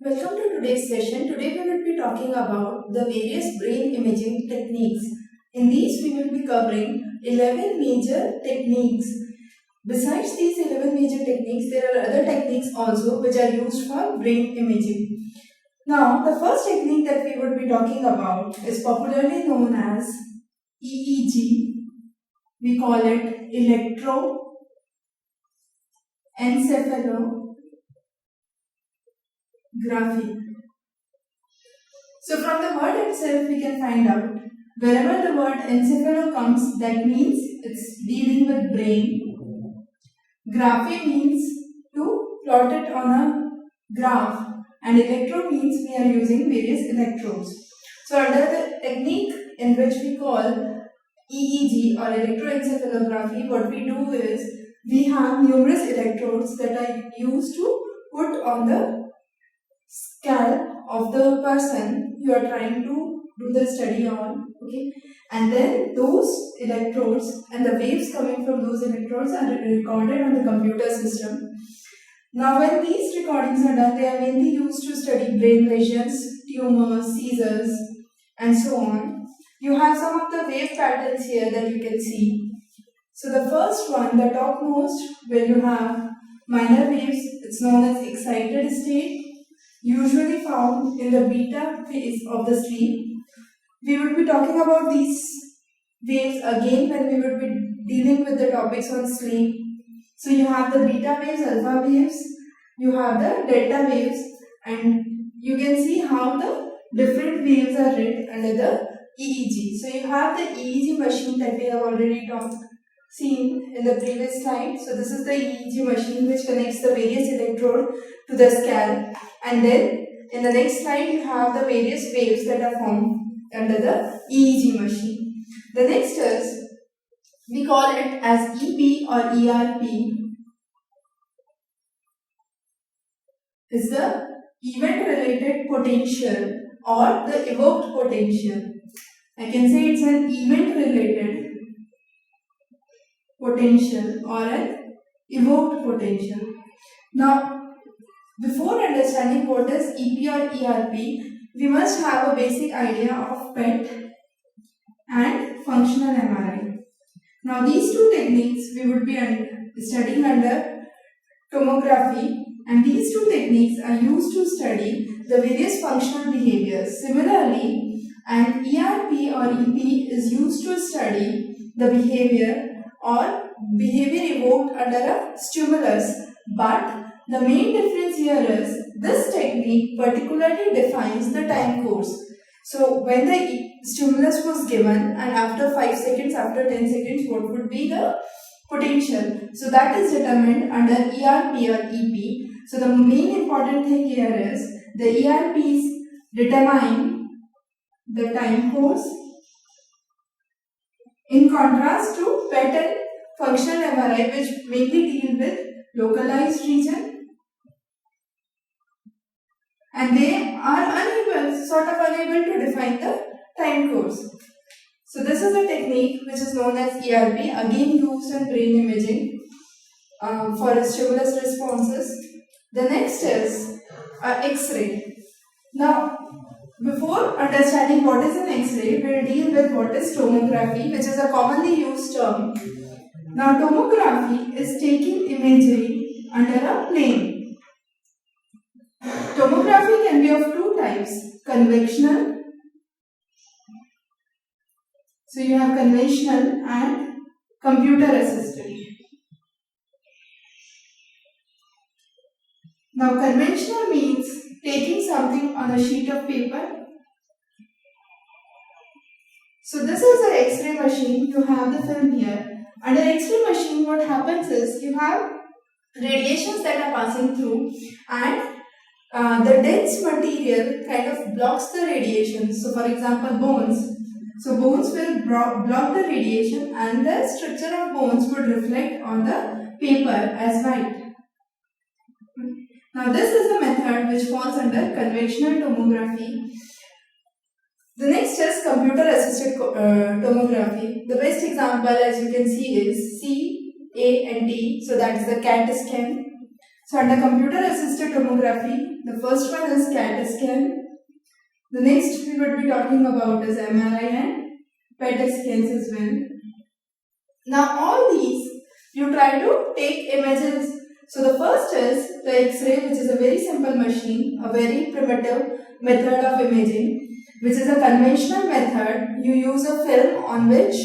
Welcome to today's session. Today we will be talking about the various brain imaging techniques. In these we will be covering 11 major techniques. Besides these 11 major techniques, there are other techniques also which are used for brain imaging. Now, the first technique that we would be talking about is popularly known as EEG. We call it electroencephalography. So from the word itself we can find out wherever the word encephalo comes, that means it's dealing with brain. Graphy means to plot it on a graph, and electro means we are using various electrodes. So under the technique in which we call EEG or electroencephalography, what we do is we have numerous electrodes that are used to put on the scalp of the person you are trying to do the study on, okay, and then those electrodes and the waves coming from those electrodes are recorded on the computer system. Now when these recordings are done, they are mainly used to study brain lesions, tumors, seizures and so on. You have some of the wave patterns here that you can see. So the first one, the topmost, where you have minor waves, it's known as excited state, usually found in the beta phase of the sleep. We would be talking about these waves again when we would be dealing with the topics on sleep. So you have the beta waves, alpha waves, you have the delta waves, and you can see how the different waves are read under the EEG. So you have the EEG machine that we have already seen in the previous slide. So this is the EEG machine which connects the various electrode to the scalp, and then in the next slide you have the various waves that are formed under the EEG machine. The next is, we call it as EP or ERP, is the event related potential or the evoked potential. I can say it's an event related potential or an evoked potential. Now, before understanding what is EP or ERP, we must have a basic idea of PET and functional MRI. Now, these two techniques we would be studying under tomography, and these two techniques are used to study the various functional behaviors. Similarly, an ERP or EP is used to study the behavior or behavior evoked under a stimulus, but the main difference here is this technique particularly defines the time course. So when the stimulus was given and after 5 seconds, after 10 seconds, what would be the potential? So that is determined under ERP or EP. So the main important thing here is the ERPs determine the time course in contrast to PET and functional MRI, which mainly deal with localized region, and they are unable to define the time course. So this is a technique which is known as ERP, again used in brain imaging for stimulus responses. The next is X-ray. Now, before understanding what is an X-ray, we will deal with what is tomography, which is a commonly used term. Now, tomography is taking imagery under a plane. Tomography can be of two types, conventional. So you have conventional and computer assisted. Now, conventional means taking something on a sheet of paper. So this is an X-ray machine. You have the film here. Under X-ray machine, what happens is you have radiations that are passing through, and the dense material kind of blocks the radiation. So for example, bones. So bones will block the radiation, and the structure of bones would reflect on the paper as white. Now this is a method which falls under conventional tomography. The next is computer assisted tomography. The best example, as you can see, is CAT. So that is the CAT scan. So under computer assisted tomography, the first one is CAT scan. The next we would be talking about is MRI and PET scans as well. Now all these you try to take images. So the first is the X-ray, which is a very simple machine, a very primitive method of imaging, which is a conventional method. You use a film on which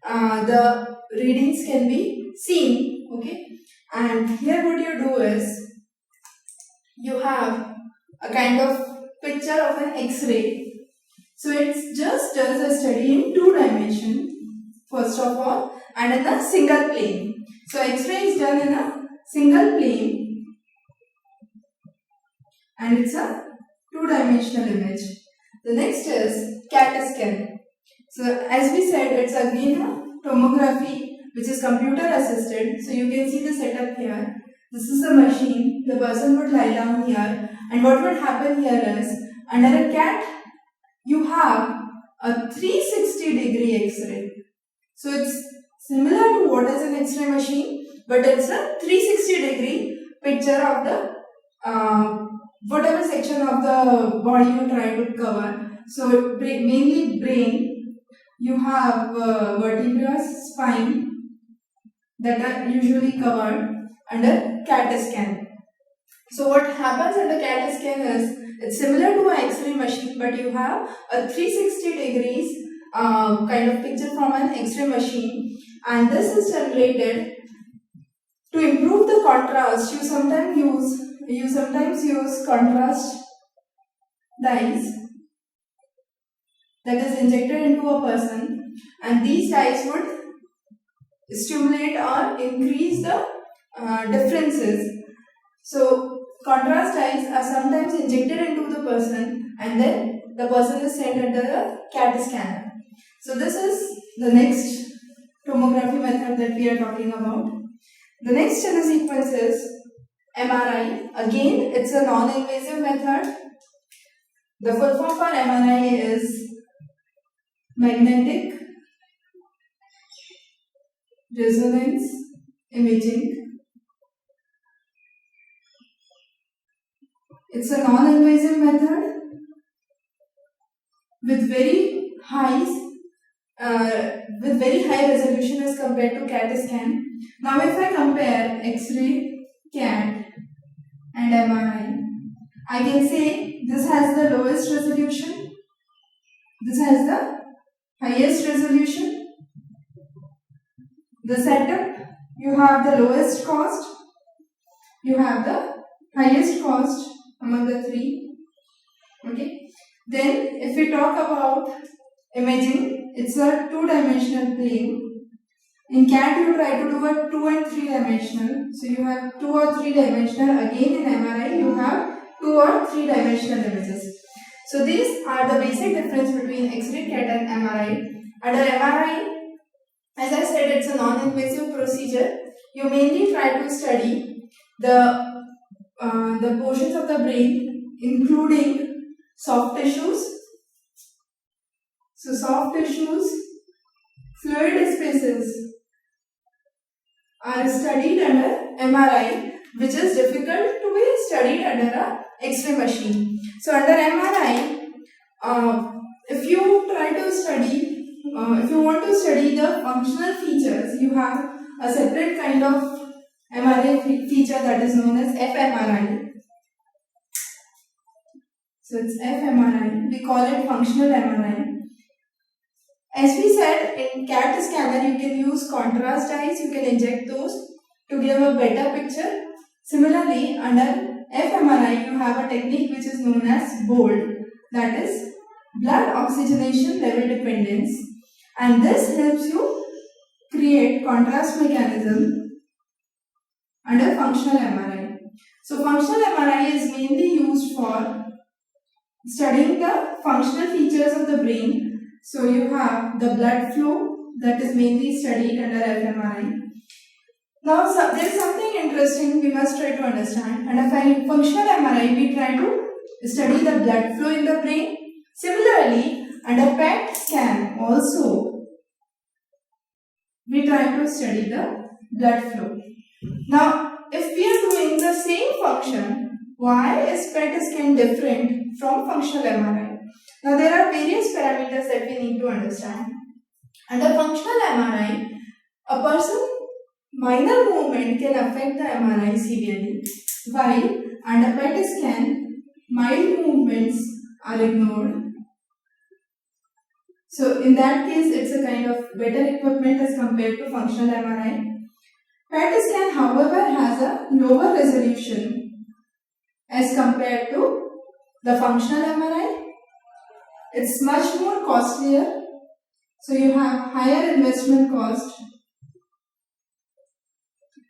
the readings can be seen. Okay, and here what you do is you have a kind of picture of an X-ray. So it just does a study in 2 dimensions first of all, and in a single plane. So X-ray is done in a single plane and it's a 2-dimensional image. The next is CAT scan. So as we said, it's again a tomography which is computer assisted. So you can see the setup here. This is the machine. The person would lie down here, and what would happen here is under a CAT you have a 360-degree X-ray. So it's similar to what is an X-ray machine, but it's a 360-degree picture of the whatever section of the body you try to cover. So mainly brain, you have vertebra, spine that are usually covered under CAT scan. So what happens under CAT scan is it's similar to an X-ray machine, but you have a 360 degrees kind of picture from an X-ray machine, and this is generated to improve the contrast. You sometimes use contrast dyes that is injected into a person, and these dyes would stimulate or increase the differences. So contrast dyes are sometimes injected into the person, and then the person is sent under a CAT scanner. So this is the next tomography method that we are talking about. The next in the sequence is MRI. Again, it's a non-invasive method. The full form for MRI is magnetic resonance imaging. It's a non-invasive method with very high resolution as compared to CAT scan. Now if I compare X-ray, CAT and MRI, I can say this has the lowest resolution, this has the highest resolution. The setup, you have the lowest cost, you have the highest cost among the 3. Okay. Then if we talk about imaging, it's a 2-dimensional plane. In CAT you try to do a 2 and 3 dimensional. So you have 2 or 3 dimensional. Again in MRI you have 2 or 3 dimensional images. So these are the basic difference between X-ray, CAT and MRI. Under MRI, as I said, it's a non-invasive procedure. You mainly try to study the portions of the brain, including soft tissues. So soft tissues, fluid spaces are studied under MRI, which is difficult to be studied under a X-ray machine. So under MRI, if you want to study the functional features, you have a separate kind of MRI feature that is known as fMRI. So it's fMRI. We call it functional MRI. As we said, in CAT scanner you can use contrast dyes, you can inject those to give a better picture. Similarly, under fMRI you have a technique which is known as BOLD, that is blood oxygenation level dependence, and this helps you create contrast mechanism under functional MRI. So functional MRI is mainly used for studying the functional features of the brain. So you have the blood flow that is mainly studied under fMRI. Now there is something interesting we must try to understand. Under functional MRI we try to study the blood flow in the brain. Similarly, under PET scan also we try to study the blood flow. Now if we are doing the same function, why is PET scan different from functional MRI? Now there are various parameters that we need to understand. Under functional MRI, a person minor movement can affect the MRI severely, while under PET scan, mild movements are ignored. So in that case, it's a kind of better equipment as compared to functional MRI. PET scan, however, has a lower resolution as compared to the functional MRI. It's much more costlier, so you have higher investment cost.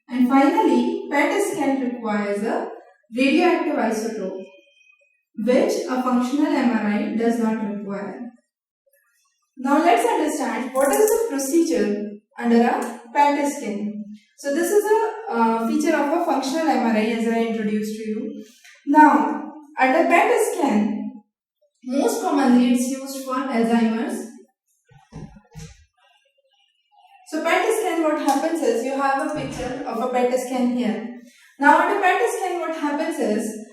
And finally, PET scan requires a radioactive isotope, which a functional MRI does not require. Now let's understand what is the procedure under a PET scan. So this is a feature of a functional MRI as I introduced to you. Now under PET scan, most commonly it's used for Alzheimer's. So PET scan, what happens is you have a picture of a PET scan here. Now under PET scan, what happens is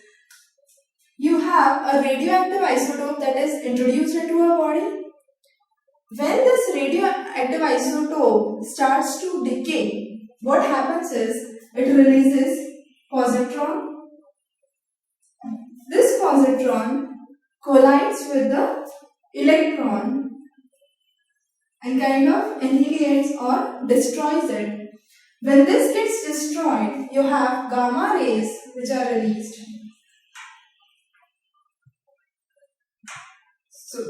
you have a radioactive isotope that is introduced into our body. When this radioactive isotope starts to decay, what happens is it releases positron. This positron collides with the electron and kind of annihilates or destroys it. When this gets destroyed, you have gamma rays which are released. So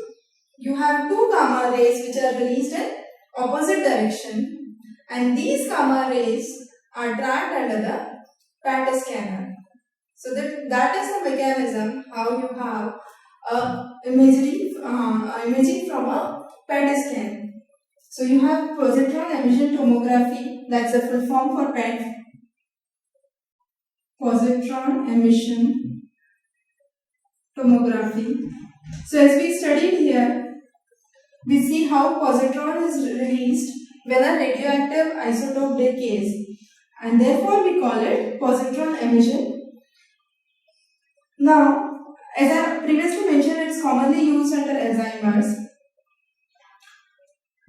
you have two gamma rays which are released in opposite direction, and these gamma rays are trapped under the PET scanner. So that is the mechanism how you have imaging from a PET scan. So you have positron emission tomography, that's the full form for PET. Positron emission tomography. So as we studied here, we see how positron is released when a radioactive isotope decays, and therefore we call it positron emission. Now, as I previously mentioned, it's commonly used under Alzheimer's.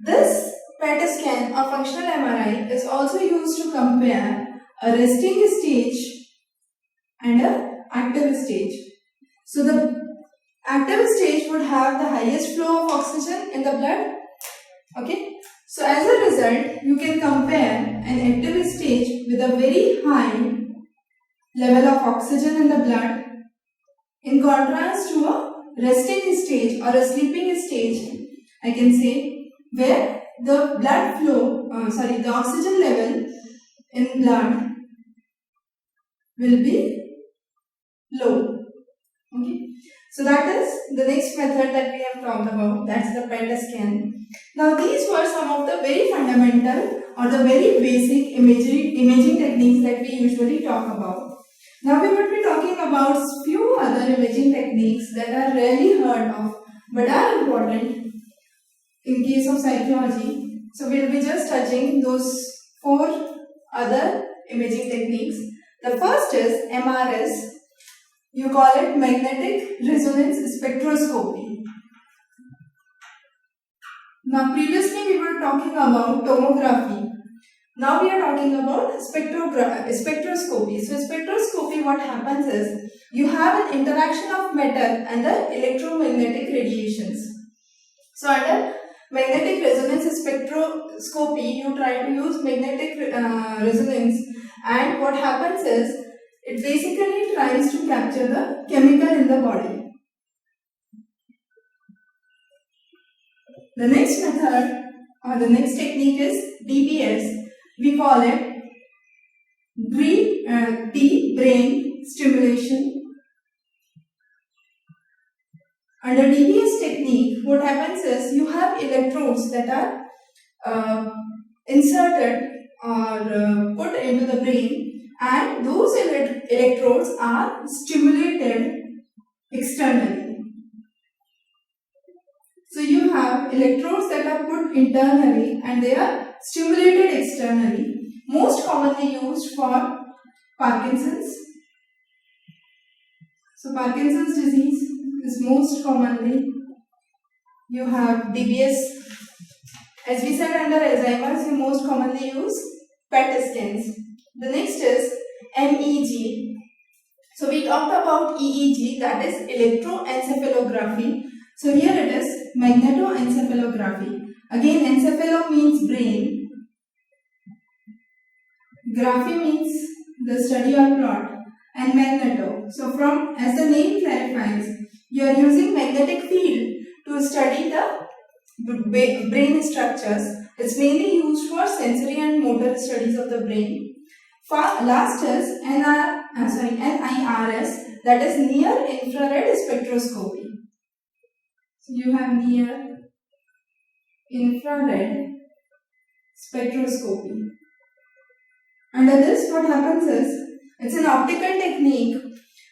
This PET scan or functional MRI is also used to compare a resting stage and an active stage. So the active stage would have the highest flow of oxygen in the blood. Okay. So as a result, you can compare an active stage with a very high level of oxygen in the blood in contrast to a resting stage or a sleeping stage, I can say, where the blood flow, the oxygen level in blood will be low. Okay. So that is the next method that we have talked about, that's the PET scan. Now these were some of the very fundamental or the very basic imaging techniques that we usually talk about. Now we would be talking about few other imaging techniques that are rarely heard of but are important in case of psychology. So we will be just touching those 4 other imaging techniques. The first is MRS. You call it magnetic resonance spectroscopy. Now previously we were talking about tomography. Now we are talking about spectroscopy. So spectroscopy, what happens is you have an interaction of metal and the electromagnetic radiations. So under magnetic resonance spectroscopy, you try to use magnetic resonance, and what happens is it basically tries to capture the chemical in the body. The next method or the next technique is DBS. We call it deep brain stimulation. Under DBS technique, what happens is you have electrodes that are inserted or put into the brain, and those electrodes are stimulated externally. So you have electrodes that are put internally and they are stimulated externally, most commonly used for Parkinson's. So Parkinson's disease is most commonly, you have DBS. As we said, under Alzheimer's you most commonly use PET scans. The next is MEG. So we talked about EEG, that is electroencephalography. So here it is magnetoencephalography. Again, encephalo means brain, graphy means the study or plot, and magneto. So from, as the name clarifies, you are using magnetic field to study the brain structures. It's mainly used for sensory and motor studies of the brain. Last is NIRS, that is near infrared spectroscopy. So you have near infrared spectroscopy. Under this, what happens is, it's an optical technique.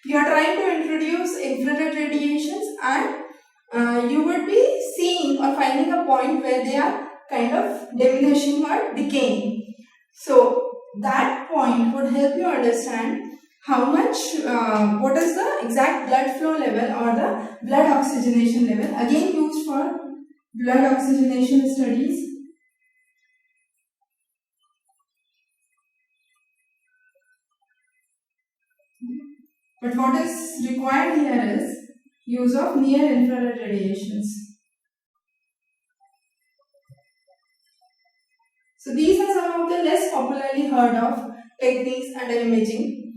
You are trying to introduce infrared radiations, and you would be seeing or finding a point where they are kind of diminishing or decaying. So that point would help you understand how much, what is the exact blood flow level or the blood oxygenation level, again used for blood oxygenation studies. But what is required here is use of near infrared radiations. So these are some of the less popularly heard of techniques under imaging.